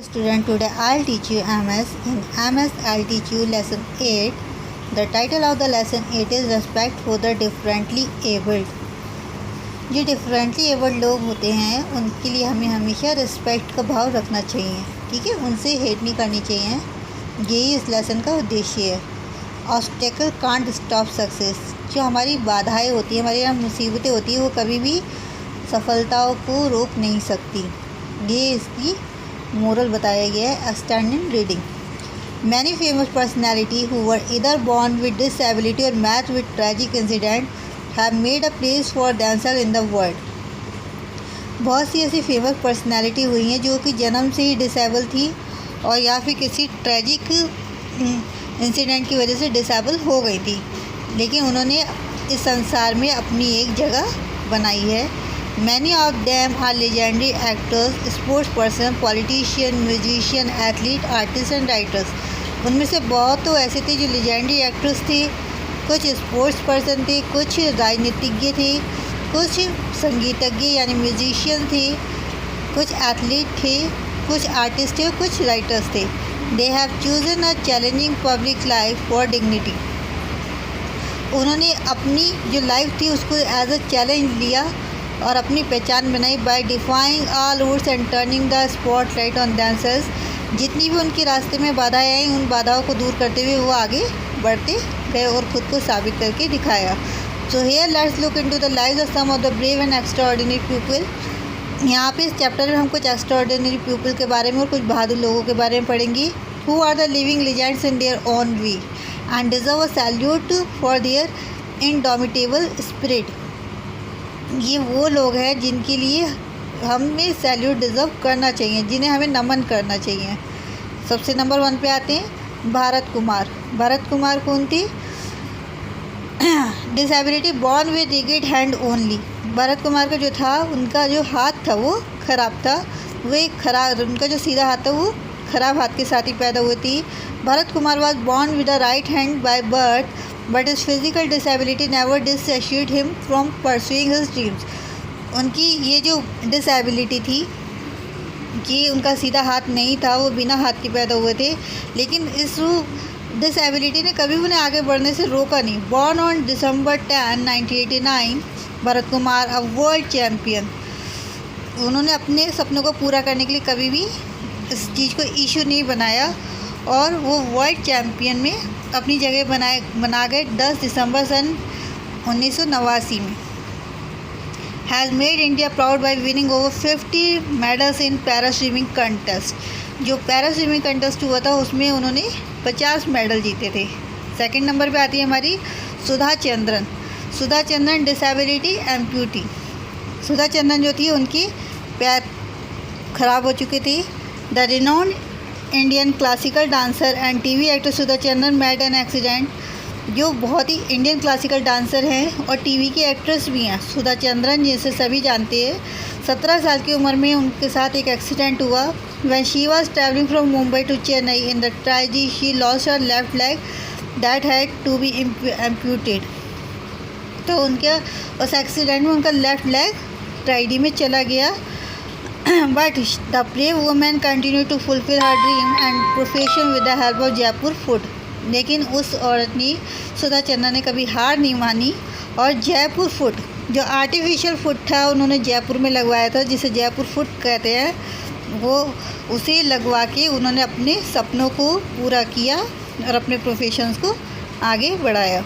Student, today I'll teach you MS. In MS, I'll teach you lesson 8. The title of the lesson 8 is Respect for the Differently Abled. जो differently abled लोग होते हैं उनके लिए हमें हमेशा respect का भाव रखना चाहिए, ठीक है। उनसे हेट नहीं करनी चाहिए। यही इस लेसन का उद्देश्य है। Obstacle can't stop success. जो हमारी बाधाएं होती हैं, हमारी यहाँ मुसीबतें होती हैं, वो कभी भी सफलताओं को रोक नहीं सकती। ये इसकी मोरल बताया गया है। Extended reading. Many famous personality who were either born with disability or met with tragic incident have made a place for themself in the world. बहुत सी ऐसी फेमस पर्सनैलिटी हुई हैं जो कि जन्म से ही डिसेबल थी और या फिर किसी ट्रैजिक इंसिडेंट की वजह से डिसेबल हो गई थी, लेकिन उन्होंने इस संसार में अपनी एक जगह बनाई है। Many of them are legendary actors, sports person, politician, musician, athlete, artist and writers. उनमें से बहुत तो ऐसे थे जो लेजेंडरी एक्टर्स थे, कुछ स्पोर्ट्स पर्सन थे, कुछ राजनीतिज्ञ थे, कुछ संगीतज्ञ यानी म्यूजिशियन थे, कुछ एथलीट थे, कुछ आर्टिस्ट थे और कुछ राइटर्स थे। They have chosen a challenging public life for dignity. उन्होंने अपनी जो लाइफ थी उसको एज अ चैलेंज लिया और अपनी पहचान बनाई by defying all roots and turning the spotlight on themselves. जितनी भी उनके रास्ते में बाधाएं आई, उन बाधाओं को दूर करते हुए वो आगे बढ़ते गए और ख़ुद को साबित करके दिखाया। So here let's look into the lives of some of the brave and extraordinary people. यहाँ पे इस चैप्टर में हम कुछ एक्स्ट्राऑर्डिनरी पीपल के बारे में और कुछ बहादुर लोगों के बारे में पढ़ेंगे। Who are the living legends in their own way and deserve a salute for their indomitable spirit. ये वो लोग हैं जिनके लिए हमें सैल्यूट डिज़र्व करना चाहिए, जिन्हें हमें नमन करना चाहिए। सबसे नंबर 1 पे आते हैं भारत कुमार। भारत कुमार कौन थी? Disability born with rigid hand only. Bharat Kumar का जो था, उनका जो हाथ था वो ख़राब था। वो एक खराब, उनका जो सीधा हाथ था वो ख़राब हाथ के साथ ही पैदा हुई थी। Bharat Kumar was born with a right hand by birth but his physical disability never dissuaded him from pursuing his dreams। उनकी ये जो डिसेबिलिटी थी कि उनका सीधा हाथ नहीं था, वो बिना हाथ के पैदा हुए थे, लेकिन इस डिसेबिलिटी ने कभी उन्हें आगे बढ़ने से रोका नहीं। Born on December 10, 1989, Bharat Kumar a world champion. उन्होंने अपने सपनों को पूरा करने के लिए कभी भी इस चीज़ को इशू नहीं बनाया और वो वर्ल्ड चैम्पियन में अपनी जगह बना गए 10 दिसंबर सन 1989 में। Has made India proud bye winning over 50 medals in para swimming contest. जो पैरा स्विमिंग कंटेस्ट हुआ था उसमें उन्होंने 50 मेडल जीते थे। सेकंड नंबर पे आती है हमारी सुधा चंद्रन। Sudha Chandran disability amputee. सुधा चंद्रन जो थी, उनकी पैर ख़राब हो चुके थे। The renowned Indian classical dancer and TV actor Sudha Chandran made an accident. जो बहुत ही इंडियन क्लासिकल डांसर हैं और टीवी की एक्ट्रेस भी हैं सुधा चंद्रन, जिसे सभी जानते हैं। 17 साल की उम्र में उनके साथ एक एक्सीडेंट हुआ। When she was travelling from Mumbai to Chennai in the tragedy she lost her left leg that had to be amputated. तो उनके उस एक्सीडेंट में उनका लेफ्ट लेग ट्रेजेडी में चला गया। But the brave woman continued to fulfill her dream and profession with the help of Jaipur food. लेकिन उस औरत ने, सुधा चंद्रन ने, कभी हार नहीं मानी और जयपुर फूड, जो आर्टिफिशियल फुट था, उन्होंने जयपुर में लगवाया था, जिसे जयपुर फुट कहते हैं, वो उसे लगवा के उन्होंने अपने सपनों को पूरा किया और अपने प्रोफेशंस को आगे बढ़ाया।